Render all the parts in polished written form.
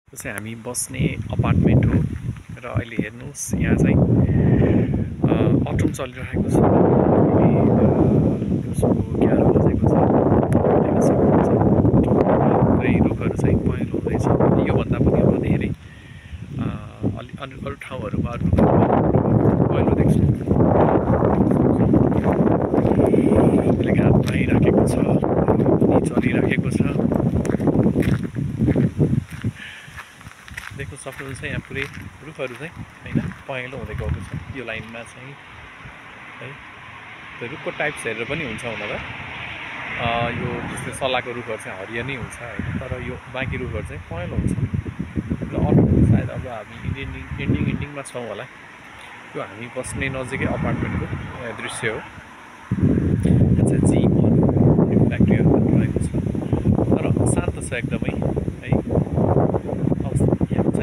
यो चाहिँ हामी बस्ने अपार्टमेन्ट हो र अहिले हेर्नुस् यहाँ चाहिँ अटम चलिरहेको छ। दिउँसोको 11 बजेको छ। देख्न सक्नुहुन्छ पुरै रुखहरू चाहिँ पहेँलो हुँदैछ। योभन्दा पनि अब धेरै अरू ठाउँहरूमा पहेँलो देख्छु। यसले घाम पाइराखेको छ, पानी चलिराखेको छ। देख्न सक्नुहुन्छ यहाँ पुरै रुखहरू चाहिँ हैन पहेँलो हुँदै गएको छ। यो लाइनमा चाहिँ है त्यो रुखको टाइप्स हेरेर पनि हुन्छ हुन त यो जस्तै सल्लाहको रुखहरू चाहिँ हरियो नै हुन्छ हैन, तर यो बाँकी रुखहरू चाहिँ पहेँलो हुन्छ। र अटो सायद अब हामी इन्डिङमा छौँ होला। यो हामी बस्ने नजिकै अपार्टमेन्टको दृश्य हो। यहाँ चाहिँ जिमहरू फ्याक्ट्रीहरू पनि रहेको छ, तर शान्त छ एकदमै है।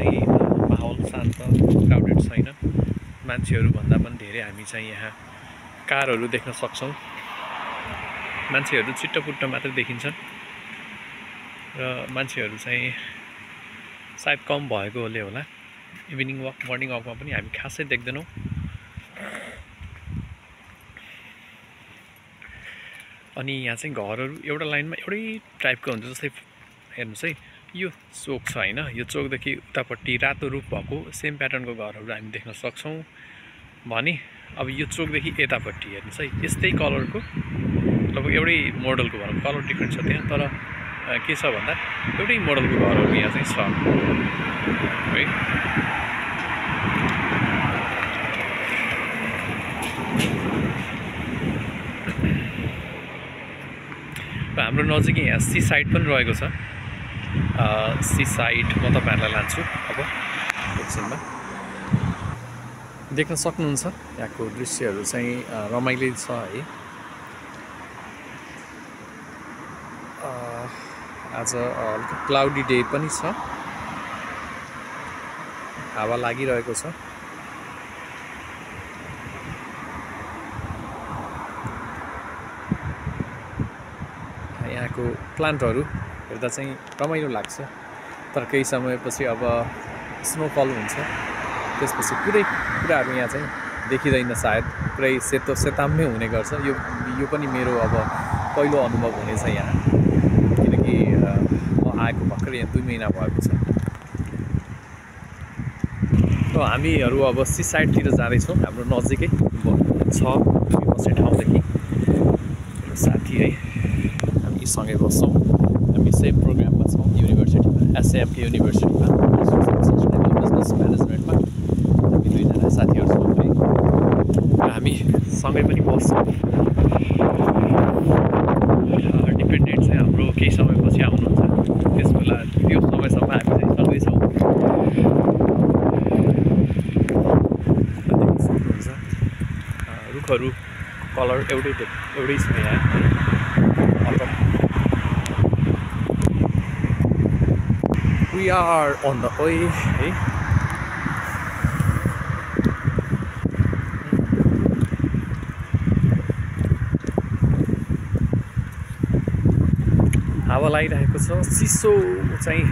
माहौल शान्त, क्राउडेड छैन। मान्छेहरू भन्दा पनि धेरै हामी चाहिँ यहाँ कारहरू देख्न सक्छौँ। मान्छेहरू छिट्टोपुट्ट मात्रै देखिन्छन् र मान्छेहरू चाहिँ सायद कम भएकोले होला। इभिनिङ वक, मर्निङ वकमा पनि हामी खासै देख्दैनौँ। अनि यहाँ चाहिँ घरहरू एउटा लाइनमा एउटै टाइपको हुन्छ। जस्तै हेर्नुहोस् है, यो चोक छ हैन, यो चोकदेखि उतापट्टि रातो रुख भएको सेम प्याटर्नको घरहरू हामी देख्न सक्छौँ भने अब यो चोकदेखि यतापट्टि हेर्नुहोस् है, यस्तै कलरको लगभग एउटै मोडलको भनौँ, कलर डिफ्रेन्ट छ त्यहाँ, तर के छ भन्दा एउटै मोडलको घरहरू यहाँ चाहिँ छ है। र हाम्रो नजिकै यहाँ सी साइड पनि रहेको छ। सी साइड म तपाईँहरूलाई लान्छु अब एकछिनमा। देख्न सक्नुहुन्छ यहाँको दृश्यहरू चाहिँ रमाइलो छ है। आज हल्का क्लाउडी डे पनि छ, हावा लागिरहेको छ। यहाँको प्लान्टहरू हेर्दा चाहिँ रमाइलो लाग्छ, तर केही समयपछि अब स्नोफल हुन्छ, त्यसपछि कुराहरू यहाँ चाहिँ देखिँदैन। सायद पुरै सेताम्मै हुने गर्छ। यो पनि मेरो अब पहिलो अनुभव हुनेछ यहाँ, किनकि म आएको भर्खर यहाँ 2 महिना भएको छ। र हामीहरू अब सी साइडतिर जाँदैछौँ। हाम्रो नजिकै छ बस्ने ठाउँदेखि साथी है, हामी सँगै बस्छौँ। हामी सेम प्रोग्राममा छौँ युनिभर्सिटीमा, एसएएमके युनिभर्सिटीमा बिजनेस म्यानेजमेन्टमा। हामी दुईजना साथीहरू छौँ है, र हामी सँगै पनि बस्छौँ। डिपेन्डेन्ट चाहिँ हाम्रो केही समयपछि आउनुहुन्छ, त्यस बेला त्यो समयसम्म हामी चाहिँ सँगै छौँ। देख्न सक्नुहुन्छ रुखहरू कलर एउटै छ यहाँ। We are on the way है। हावा लागिरहेको छ, चिसो चाहिँ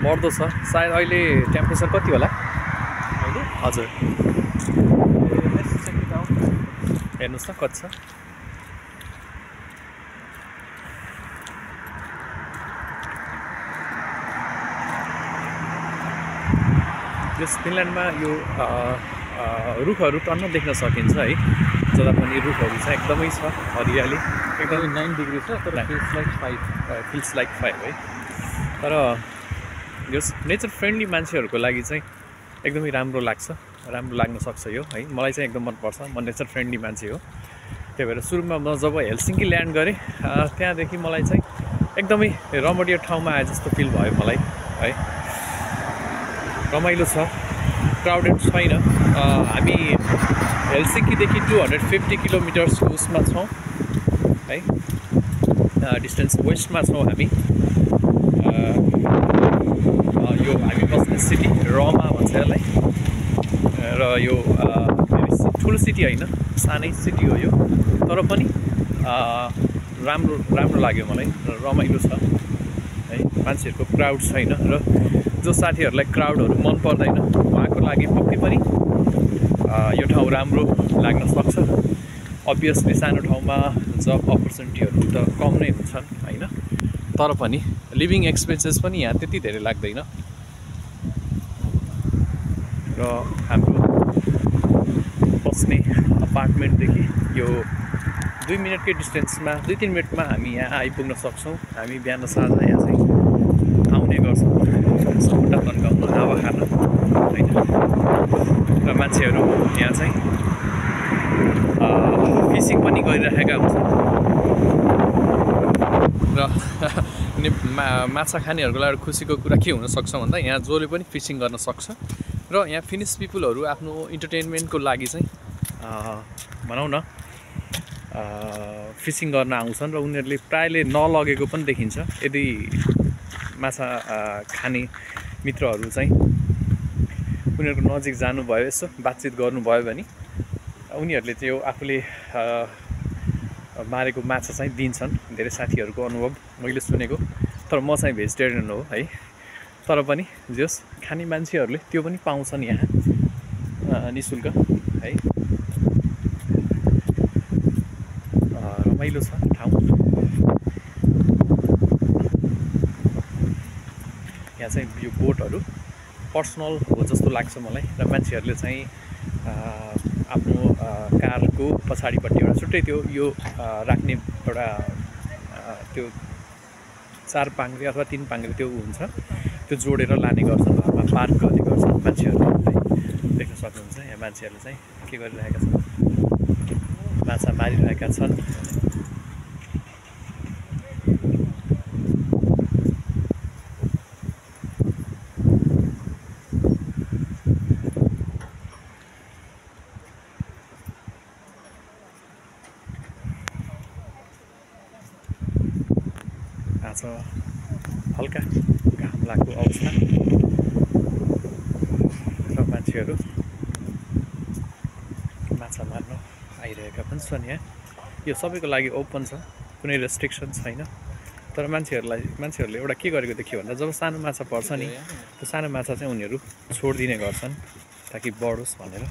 बढ्दो छ। सायद अहिले टेम्परेचर कति होला अहिले? हजुर हेर्नुहोस् न कति छ। यस फिनल्यान्डमा यो रुखहरू टन्न देख्न सकिन्छ है। जता पनि रुखहरू चाहिँ एकदमै छ, हरियाली एकदमै। 9 डिग्री छ, तर फिल्स लाइक 5 है। तर यस नेचर फ्रेन्डली मान्छेहरूको लागि चाहिँ एकदमै राम्रो लाग्न सक्छ यो है। मलाई चाहिँ एकदम मनपर्छ। म नेचर फ्रेन्डली मान्छे हो, त्यही भएर सुरुमा म जब हेलसिङ्की ल्यान्ड गरेँ त्यहाँदेखि मलाई चाहिँ एकदमै रमणीय ठाउँमा आए जस्तो फिल भयो मलाई है। रमाइलो छ, क्राउडेड छैन। हामी हेलसिङ्कीदेखि 250 किलोमिटर्सको उसमा छौँ है, डिस्टेन्स वेस्टमा छौँ हामी। यो हामी बस्ने सिटी रमा भन्छ यसलाई, र यो ठुलो सिटी होइन, सानै सिटी हो यो, तर पनि राम्रो लाग्यो मलाई। रमाइलो छ है, मान्छेहरूको क्राउड छैन र जो साथीहरूलाई क्राउडहरू मन पर्दैन उहाँको लागि पक्कै पनि यो ठाउँ राम्रो लाग्न सक्छ। अभियसली सानो ठाउँमा जब अपर्च्युनिटीहरू त कम नै हुन्छन् होइन, तर पनि लिभिङ एक्सपेन्सेस पनि यहाँ त्यति धेरै लाग्दैन र हाम्रो बस्ने अपार्टमेन्टदेखि यो 2 मिनटकै डिस्टेन्समा 2-3 मिनटमा हामी यहाँ आइपुग्न सक्छौँ। हामी बिहान साँझ यहाँ चाहिँ आउने गर्छौँ खुट्टा तन्काउन, हावा खान होइन। र मान्छेहरू यहाँ चाहिँ फिसिङ पनि गरिरहेका हुन्छन् र माछा खानेहरूको लागि खुसीको कुरा के हुनसक्छ भन्दा यहाँ जसले पनि फिसिङ गर्न सक्छ र यहाँ फिनिस पिपुलहरू आफ्नो इन्टरटेनमेन्टको लागि चाहिँ भनौँ न फिसिङ गर्न आउँछन् र उनीहरूले प्रायले नलगेको पनि देखिन्छ। यदि माछा खाने मित्रहरू चाहिँ उनीहरूको नजिक जानुभयो, यसो बातचित गर्नुभयो भने उनीहरूले त्यो आफूले मारेको माछा चाहिँ दिन्छन्। धेरै साथीहरूको अनुभव मैले सुनेको, तर म चाहिँ भेजिटेरियन हो है, तर पनि जस खाने मान्छेहरूले त्यो पनि पाउँछन् यहाँ निःशुल्क है। रमाइलो छ ठाउँ। यहाँ चाहिँ यो बोटहरू पर्सनल हो जस्तो लाग्छ मलाई र मान्छेहरूले चाहिँ आफ्नो कारको पछाडिपट्टि एउटा छुट्टै त्यो यो राख्ने एउटा त्यो 4 पाङ्ग्रे अथवा 3 पाङ्ग्रे त्यो हुन्छ, त्यो जोडेर लाने गर्छन्, घरमा पार्क गर्ने गर्छन् मान्छेहरूले है। देख्न सक्नुहुन्छ यहाँ मान्छेहरूले चाहिँ के गरिरहेका छन्, माछा मारिरहेका छन्। आज हल्का घाम लागेको अवस्था र मान्छेहरू माछा मार्न आइरहेका पनि छन्। यहाँ यो सबैको लागि ओपन छ, कुनै रेस्ट्रिक्सन छैन। तर मान्छेहरूले एउटा के गरेको देखियो भन्दा जब सानो माछा पर्छ नि, त्यो सानो माछा चाहिँ उनीहरू छोडिदिने गर्छन् ताकि बढोस् भनेर।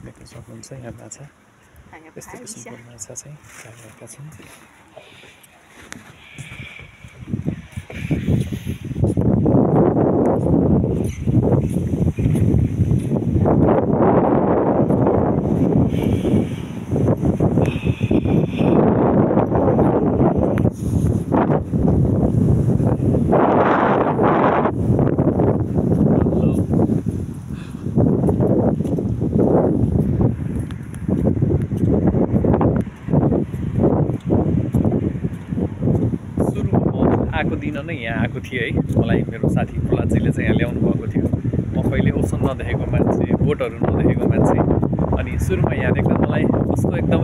देख्न सक्नुहुन्छ यहाँ माछा यस्तो किसिमको माछा चाहिँ राखेका छन्। आएको दिन नै यहाँ आएको थिएँ है, मलाई मेरो साथी फुलाजीले चाहिँ यहाँ ल्याउनु भएको थियो। म कहिले ओसन नदेखेको मान्छे, बोटहरू नदेखेको मान्छे, अनि सुरुमा यहाँ देख्दा मलाई कस्तो एकदम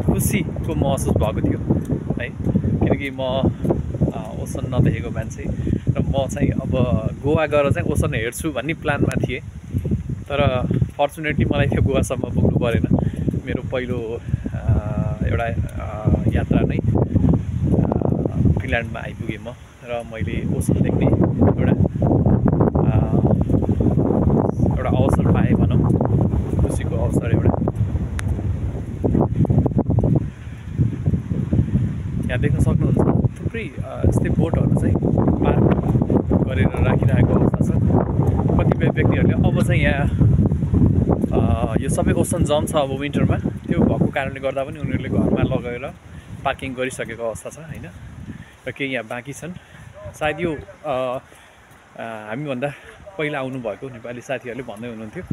खुसीको महसुस भएको थियो है, किनकि म ओसन नदेखेको मान्छे र म चाहिँ अब गोवा गएर चाहिँ ओसन हेर्छु भन्ने प्लानमा थिएँ। तर फर्चुनेटली मलाई त्यो गोवासम्म पुग्नु परेन। मेरो पहिलो एउटा यात्रा नै फिनल्यान्डमा आइपुगेँ म, र मैले ओसन देख्ने एउटा अवसर पाएँ भनौँ, खुसीको अवसर एउटा। यहाँ देख्न सक्नुहुन्छ थुप्रै यस्तै बोटहरू चाहिँ पार्क गरेर राखिरहेको अवस्था छ। कतिपय व्यक्तिहरूले अब चाहिँ यहाँ यो सबै ओसन जम छ अब विन्टरमा, त्यो भएको कारणले गर्दा पनि उनीहरूले घरमा लगेर पार्किङ गरिसकेको अवस्था छ होइन। र केही यहाँ बाँकी छन्, सायद यो हामीभन्दा पहिला आउनुभएको नेपाली साथीहरूले भन्दै हुनुहुन्थ्यो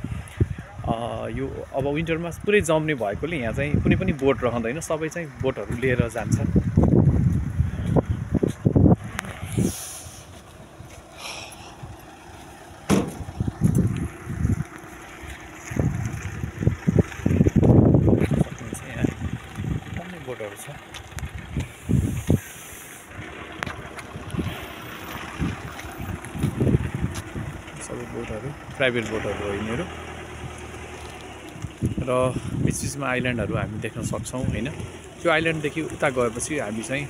यो अब विन्टरमा पुरै जम्ने भएकोले यहाँ चाहिँ कुनै पनि बोट रहँदैन, सबै चाहिँ बोटहरू लिएर जान्छन्। बोटहरू छ सबै बोटहरू प्राइभेट बोटहरू हो यिनीहरू। र बिचबिचमा आइल्यान्डहरू हामी देख्न सक्छौँ होइन। त्यो आइल्यान्डदेखि उता गएपछि हामी चाहिँ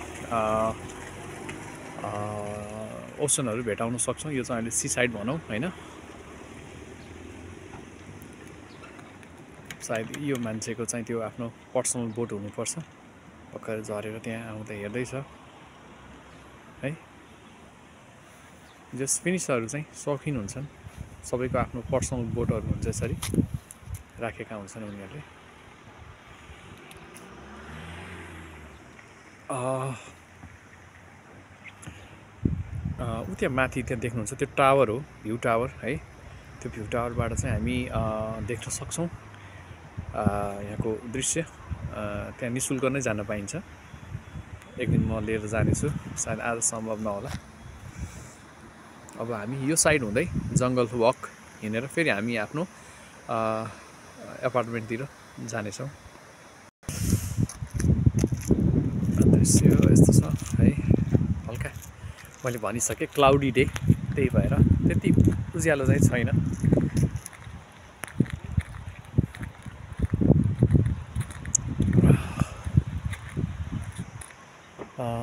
ओसनहरू भेटाउन सक्छौँ। यो चाहिँ अहिले सी साइड भनौँ होइन। सायद यो मान्छेको चाहिँ त्यो आफ्नो पर्सनल बोट हुनुपर्छ। भर्खर झरेर त्यहाँ आउँदा हेर्दैछ है। जस फिनिसरहरू चाहिँ सौखिन हुन्छन्, सबैको आफ्नो पर्सनल बोटहरू हुन्छ, यसरी राखेका हुन्छन् उनीहरूले। त्यहाँ माथि त्यहाँ देख्नुहुन्छ त्यो टावर हो, भ्यू टावर है। त्यो भ्यू टावरबाट चाहिँ हामी देख्न सक्छौँ यहाँको दृश्य। त्यहाँ निःशुल्क नै जान पाइन्छ। एक दिन म लिएर जानेछु, सायद आज सम्भव नहोला। अब हामी यो साइड हुँदै जङ्गल वक हिँडेर फेरि हामी आफ्नो एपार्टमेन्टतिर जानेछौँ। दृश्य यस्तो छ है। हल्का मैले भनिसकेँ क्लाउडी डे, त्यही भएर त्यति उज्यालो चाहिँ छैन।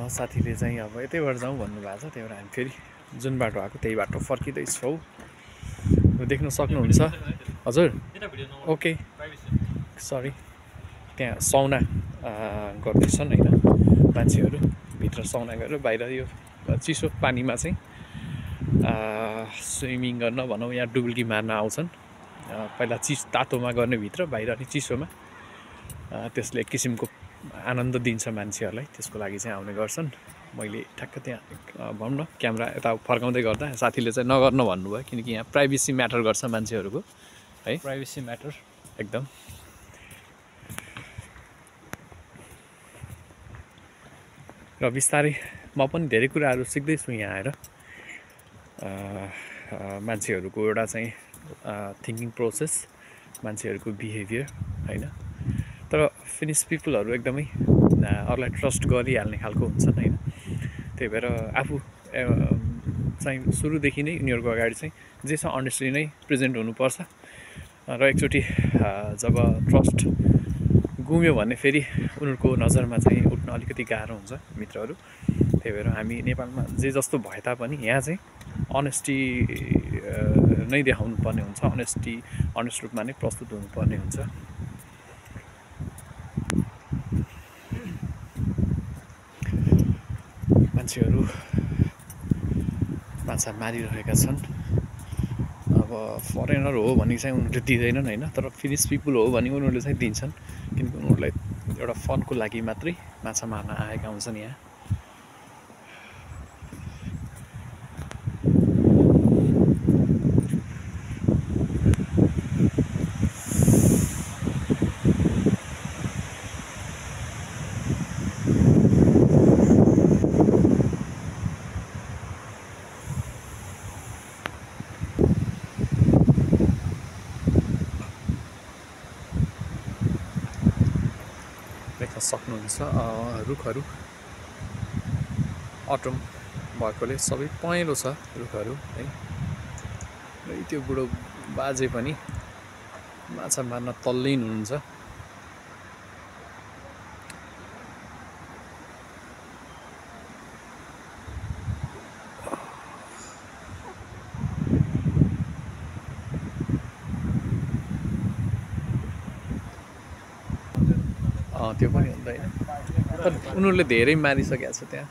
साथीले चाहिँ अब यतैबाट जाउँ भन्नुभएको छ, त्यही भएर हामी फेरि जुन बाटो आएको त्यही बाटो फर्किँदैछौँ। देख्न सक्नुहुन्छ हजुर। ओके सरी, त्यहाँ सौना गर्दैछन् होइन मान्छेहरू। भित्र सौना गरेर बाहिर यो चिसो पानीमा चाहिँ स्विमिङ गर्न भनौँ या डुब्की मार्न आउँछन्। पहिला तातोमा गर्ने भित्र, बाहिर अनि चिसोमा। त्यसले एक किसिमको आनन्द दिन्छ मान्छेहरूलाई, त्यसको लागि चाहिँ आउने गर्छन्। मैले ठ्याक्क त्यहाँ भनौँ न क्यामेरा यता फर्काउँदै गर्दा साथीले चाहिँ नगर्न भन्नुभयो, किनकि यहाँ प्राइभेसी म्याटर गर्छ मान्छेहरूको है। प्राइभेसी म्याटर एकदम। र बिस्तारै म पनि धेरै कुराहरू सिक्दैछु यहाँ आएर। मान्छेहरूको एउटा चाहिँ थिङ्किङ प्रोसेस, मान्छेहरूको बिहेभियर होइन। तर फिनिस पिपलहरू एकदमै अरूलाई ट्रस्ट गरिहाल्ने खालको हुन्छन् होइन। त्यही भएर आफू चाहिँ सुरुदेखि नै उनीहरूको अगाडि चाहिँ जे छ अनेस्टली नै प्रेजेन्ट हुनुपर्छ। र एकचोटि जब ट्रस्ट गुम्यो भने फेरि उनीहरूको नजरमा चाहिँ उठ्न अलिकति गाह्रो हुन्छ मित्रहरू। त्यही भएर हामी नेपालमा जे जस्तो भए तापनि यहाँ चाहिँ अनेस्टी नै देखाउनु पर्ने हुन्छ। अनेस्ट रूपमा नै प्रस्तुत हुनुपर्ने हुन्छ। मान्छेहरू माछा मारिरहेका छन्। अब फरेनर हो भने चाहिँ उनीहरूले दिँदैनन् होइन, तर फिनिस पिपुल हो भने उनीहरूले चाहिँ दिन्छन्, किनकि उनीहरूलाई एउटा फनको लागि मात्रै माछा मार्न आएका हुन्छन् यहाँ। देख्न सक्नुहुन्छ रुखहरू अटम भएकोले सबै पहेँलो छ रुखहरू है। र त्यो बुढो बाजे पनि माछा मार्न तल्लीन हुनुहुन्छ। त्यो पनि हुँदैन, तर उनीहरूले धेरै मारिसकेको छ। त्यहाँ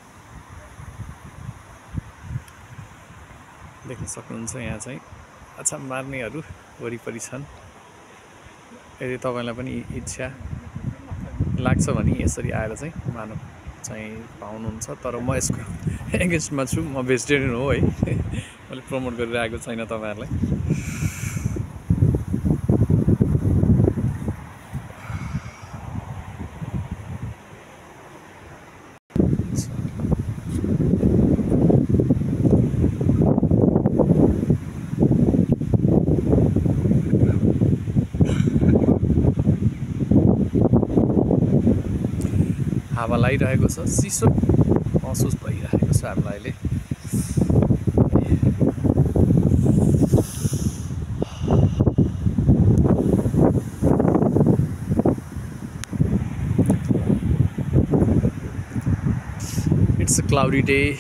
देख्न सक्नुहुन्छ यहाँ चाहिँ माछा मार्नेहरू वरिपरि छन्। यदि तपाईँलाई पनि इच्छा लाग्छ भने यसरी आएर चाहिँ मार्न चाहिँ पाउनुहुन्छ। तर म यसको एगेन्स्टमा छु, म भेजिटेरियन हो है। मैले प्रमोट गरिरहेको छैन तपाईँहरूलाई। हावा लागिरहेको छ, चिसो महसुस भइरहेको छ हामीलाई अहिले। It's a cloudy day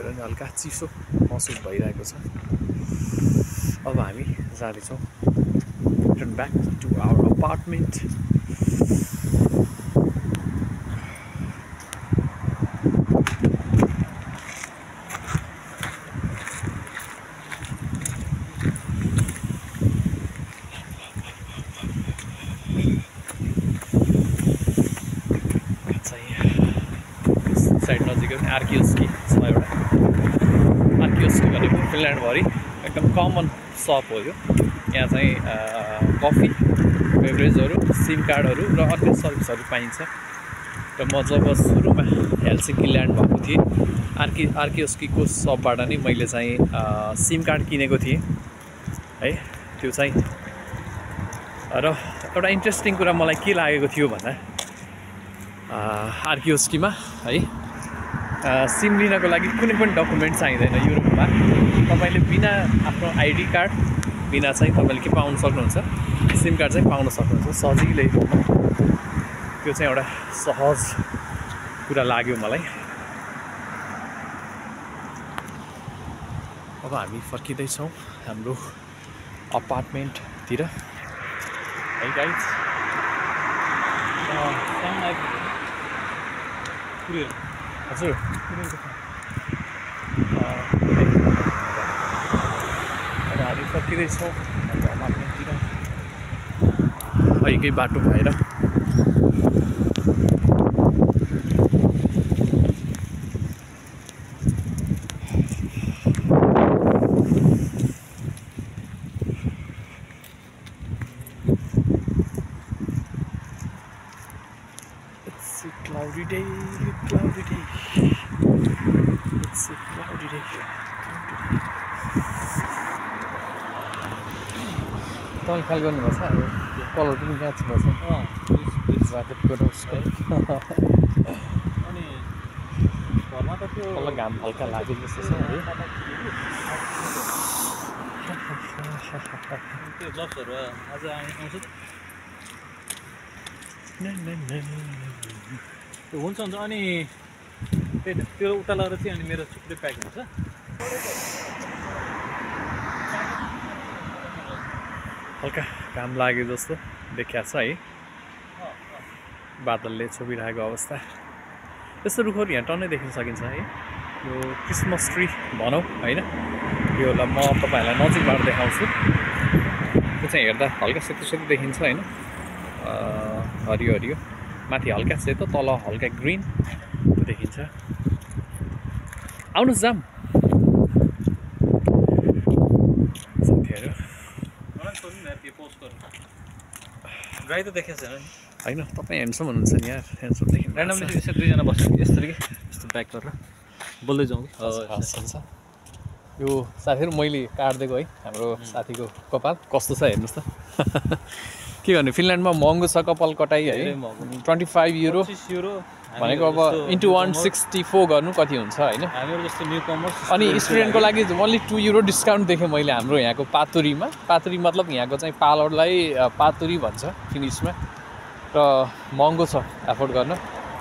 भएर नि हल्का चिसो महसुस भइरहेको छ। अब हामी जाँदैछौँ return back to our apartment. Side नजिकै पनि आर्कियोस्की छ एउटा। आर्कियोस्की भनेको फिनल्यान्डभरि एकदम कमन सप हो यो। यहाँ चाहिँ कफी, बेभरेजहरू, सिम कार्डहरू र अन्य सर्भिसहरू पाइन्छ। र म जब सुरुमा हेलसिङ्की ल्यान्ड भएको थिएँ आर्कियोस्कीको सपबाट नै मैले चाहिँ सिम कार्ड किनेको थिएँ है। त्यो चाहिँ र एउटा इन्ट्रेस्टिङ कुरा मलाई के लागेको थियो भन्दा आर्कियोस्कीमा है सिम लिनको लागि कुनै पनि डकुमेन्ट चाहिँदैन। युरोपमा तपाईँले बिना आफ्नो आइडी कार्ड बिना चाहिँ तपाईँले के पाउन सक्नुहुन्छ, सिम कार्ड चाहिँ पाउन सक्नुहुन्छ सजिलै। त्यो चाहिँ एउटा सहज कुरा लाग्यो मलाई। अब हामी फर्किँदैछौँ हाम्रो अपार्टमेन्टतिर है गाइज। हजुर अब हामी फर्किँदैछौँ हाम्रो अपार्टमेन्टतिर एकै बाटो भएर। Cloudy day, cloudy day. It's a cloudy day. तपाईँ ख्याल गर्नुपर्छ अब कलर पनि म्याच गर्छ। ज्याकेटको र उसको अनि घरमा त त्यो तल घाम हल्का लाग्यो जस्तो छ है। त्यो ब्लग्सहरू आज आउँछ त्यो हुन्छ अनि त्यो उता लगेर चाहिँ अनि मेरो छुट्टै प्याक हुन्छ। हल्का घाम लाग्यो जस्तो देखिएको छ है बादलले छोपिरहेको अवस्था। यस्तो रुखहरू यहाँ टन्नै देख्न सकिन्छ है। यो क्रिसमस ट्री भनौँ होइन। योलाई म तपाईँहरूलाई नजिकबाट देखाउँछु। त्यो चाहिँ हेर्दा हल्का सेतो सेतो देखिन्छ होइन। हरियो हरियो, माथि हल्का सेतो, तल हल्का ग्रिन देखिन्छ। आउनुहोस् जाम साथीहरू। गाई त देखेको छैन नि होइन, तपाईँ ह्यान्डसम हुनुहुन्छ नि यार। ह्यान्डसम देखिनु ऱ्यान्डमली यसो दुईजना बस्छ कि यस्तो कि यस्तो ब्याक गरेर बोल्दै जाउँ कि। हुन्छ यो साथीहरू मैले काटिदिएको है हाम्रो साथीको कपाल कस्तो छ हेर्नुहोस् त। के गर्नु, फिनल्यान्डमा महँगो छ कपाल कटाइ है। 25 युरो भनेको अब इन्टु 164 गर्नु कति हुन्छ होइन। हामीहरू जस्तो न्यू कमर्स अनि स्टुडेन्टको लागि ओन्ली 2 युरो डिस्काउन्ट देखेँ मैले हाम्रो यहाँको पातुरीमा। पातुरी मतलब यहाँको चाहिँ पालरलाई पातुरी भन्छ फिनिसमा। र महँगो छ एफोर्ड गर्न।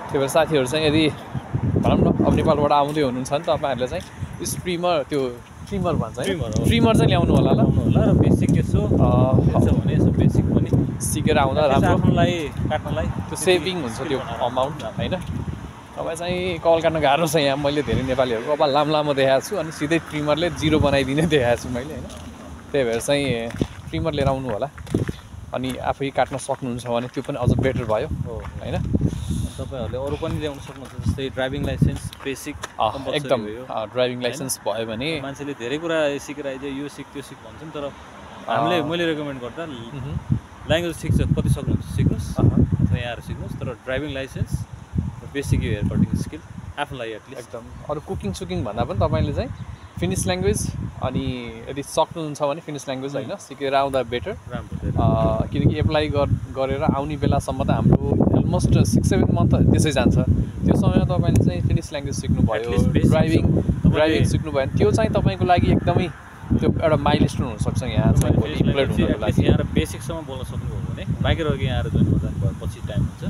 त्यही भएर साथीहरू चाहिँ यदि भनौँ न अब नेपालबाट आउँदै हुनुहुन्छ भने तपाईँहरूले चाहिँ स्ट्रिमर त्यो ट्रिमर भन्छ है, ट्रिमर चाहिँ ल्याउनु होला र बेसिक यसो भने यसो बेसिक पनि सिकेर आउँदा राम्रो आफ्नोलाई काट्नलाई त्यो सेभिङ हुन्छ त्यो अमाउन्ट होइन। तपाईँ चाहिँ कपाल काट्न गाह्रो छ यहाँ। मैले धेरै नेपालीहरूको कपाल लामो लामो देखाएको छु अनि सिधै ट्रिमरले जिरो बनाइदिने देखाएको छु मैले होइन। त्यही भएर चाहिँ ट्रिमर लिएर आउनु होला। अनि आफै काट्न सक्नुहुन्छ भने त्यो पनि अझ बेटर भयो होइन। तपाईँहरूले अरू पनि ल्याउन सक्नुहुन्छ जस्तै ड्राइभिङ लाइसेन्स बेसिक एकदम ड्राइभिङ लाइसेन्स भयो भने मान्छेले धेरै कुरा सिकेर आइज यो सिक त्यो सिक भन्छन्। तर मैले रेकमेन्ड गर्दा ल्याङ्ग्वेज सिक्छ कति सक्नुहुन्छ सिक्नुहोस् अथवा यहाँहरू सिक्नुहोस्। तर ड्राइभिङ लाइसेन्स बेसिक यो हेयर कटिङ स्किल आफूलाई एटलिस्ट एकदम। अरू कुकिङ सुकिङ भन्दा पनि तपाईँले चाहिँ फिनिस ल्याङ्ग्वेज अनि यदि सक्नुहुन्छ भने फिनिस ल्याङ्ग्वेज होइन सिकेर आउँदा बेटर राम्रो। किनकि एप्लाई गरेर आउने बेलासम्म त हाम्रो अलमोस्ट 6-7 मन्थ त्यसै जान्छ। त्यो समयमा तपाईँले चाहिँ फिनिस ल्याङ्ग्वेज सिक्नुभयो, ड्राइभिङ सिक्नुभयो भने त्यो चाहिँ तपाईँको लागि एकदमै त्यो एउटा माइलस्टोन हुनसक्छ। यहाँ चाहिँ इम्प्लोइड हुनको लागि यहाँ बेसिकसम्म बोल्न सक्नुभयो भने बाइकर अघि यहाँ जोइन गर्दा पछि टाइम हुन्छ।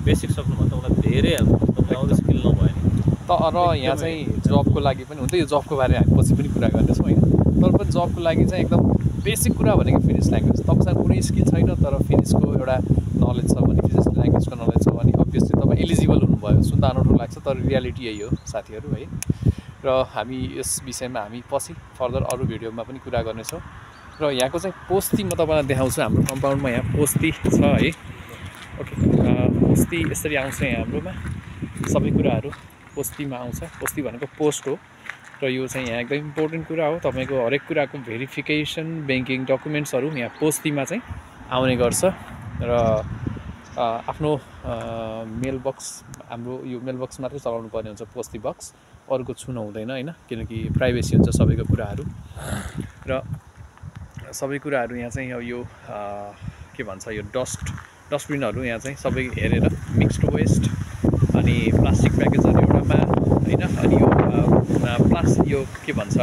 बेसिक सक्नुभयो भने तपाईँलाई धेरै हेल्प हुन्छ। तपाईँलाई अरू स्किल नभयो नि तर यहाँ चाहिँ जबको लागि पनि हुन्छ, यो जबको बारेमा हामी पछि पनि कुरा गर्नेछौँ होइन। तर पनि जबको लागि चाहिँ एकदम बेसिक कुरा भनेको फिनिस ल्याङ्ग्वेज। तपाईँसँग कुनै स्किल छैन तर फिनिसको एउटा नलेज छ भने, फिनिस ल्याङ्ग्वेजको नलेज छ भने अभियसली तपाईँ एलिजिबल हुनुभयो। सुन्दा अनौठो लाग्छ तर रियालिटी यही हो साथीहरू है। र हामी यस विषयमा हामी पछि फर्दर अरू भिडियोमा पनि कुरा गर्नेछौँ। र यहाँको चाहिँ पोस्ती म तपाईँलाई देखाउँछु। हाम्रो कम्पाउन्डमा यहाँ पोस्ती छ है। ओके, पोस्ती यसरी आउँछ यहाँ हाम्रोमा सबै कुराहरू पोस्तीमा आउँछ। पोस्ती भनेको पोस्ट हो र यो चाहिँ यहाँ एकदम इम्पोर्टेन्ट कुरा हो। तपाईँको हरेक कुराको भेरिफिकेसन, ब्याङ्किङ डकुमेन्ट्सहरू यहाँ पोस्तीमा चाहिँ आउने गर्छ। र आफ्नो मेल बक्स, हाम्रो यो मेल बक्स मात्रै चलाउनु पर्ने हुन्छ, पोस्ती बक्स अरूको छुनु हुँदैन होइन, किनकि प्राइभेसी हुन्छ सबैको कुराहरू। र सबै कुराहरू यहाँ चाहिँ यो के भन्छ, यो डस्टबिनहरू यहाँ चाहिँ सबै हेरेर मिक्स्ड वेस्ट अनि प्लास्टिक प्याकेजहरू एउटामा होइन, अनि यो के भन्छ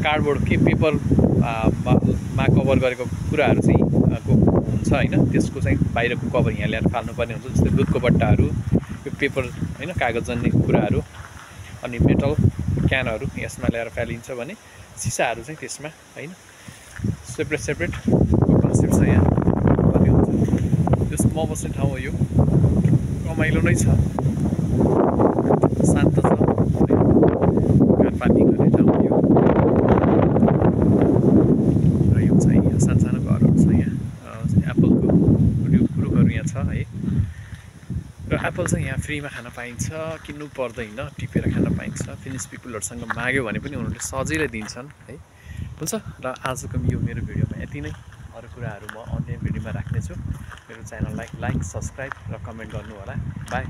कार्डबोर्ड के पेपरमा कभर गरेको कुराहरू चाहिँ हुन्छ होइन, त्यसको चाहिँ बाहिरको कभर यहाँ ल्याएर फाल्नुपर्ने हुन्छ। जस्तै दुधको बट्टाहरू, यो पेपर होइन, कागजजन्य कुराहरू, अनि मेटल क्यानहरू यसमा ल्याएर फालिन्छ भने सिसाहरू चाहिँ त्यसमा होइन, सेपरेट कन्सेप्ट छ यहाँ भन्ने हुन्छ। यो म बस्ने ठाउँ हो, यो रमाइलो नै छ, शान्त छ, पानी गर्ने ठाउँ यो। र यो चाहिँ यहाँ सानो घरहरू छ, यहाँ एप्पलको रुखहरू यहाँ छ है। र एप्पल चाहिँ यहाँ फ्रीमा खान पाइन्छ, किन्नु पर्दैन, टिपेर खान पाइन्छ। फिनिस पिपुलहरूसँग माग्यो भने पनि उनीहरूले सजिलै दिन्छन् है। हुन्छ, र आजको यो मेरो भिडियोमा यति नै। अरू कुराहरू म अन्य भिडियोमा राख्नेछु। मेरो च्यानललाई लाइक, सब्सक्राइब र कमेन्ट गर्नु होला। बाई।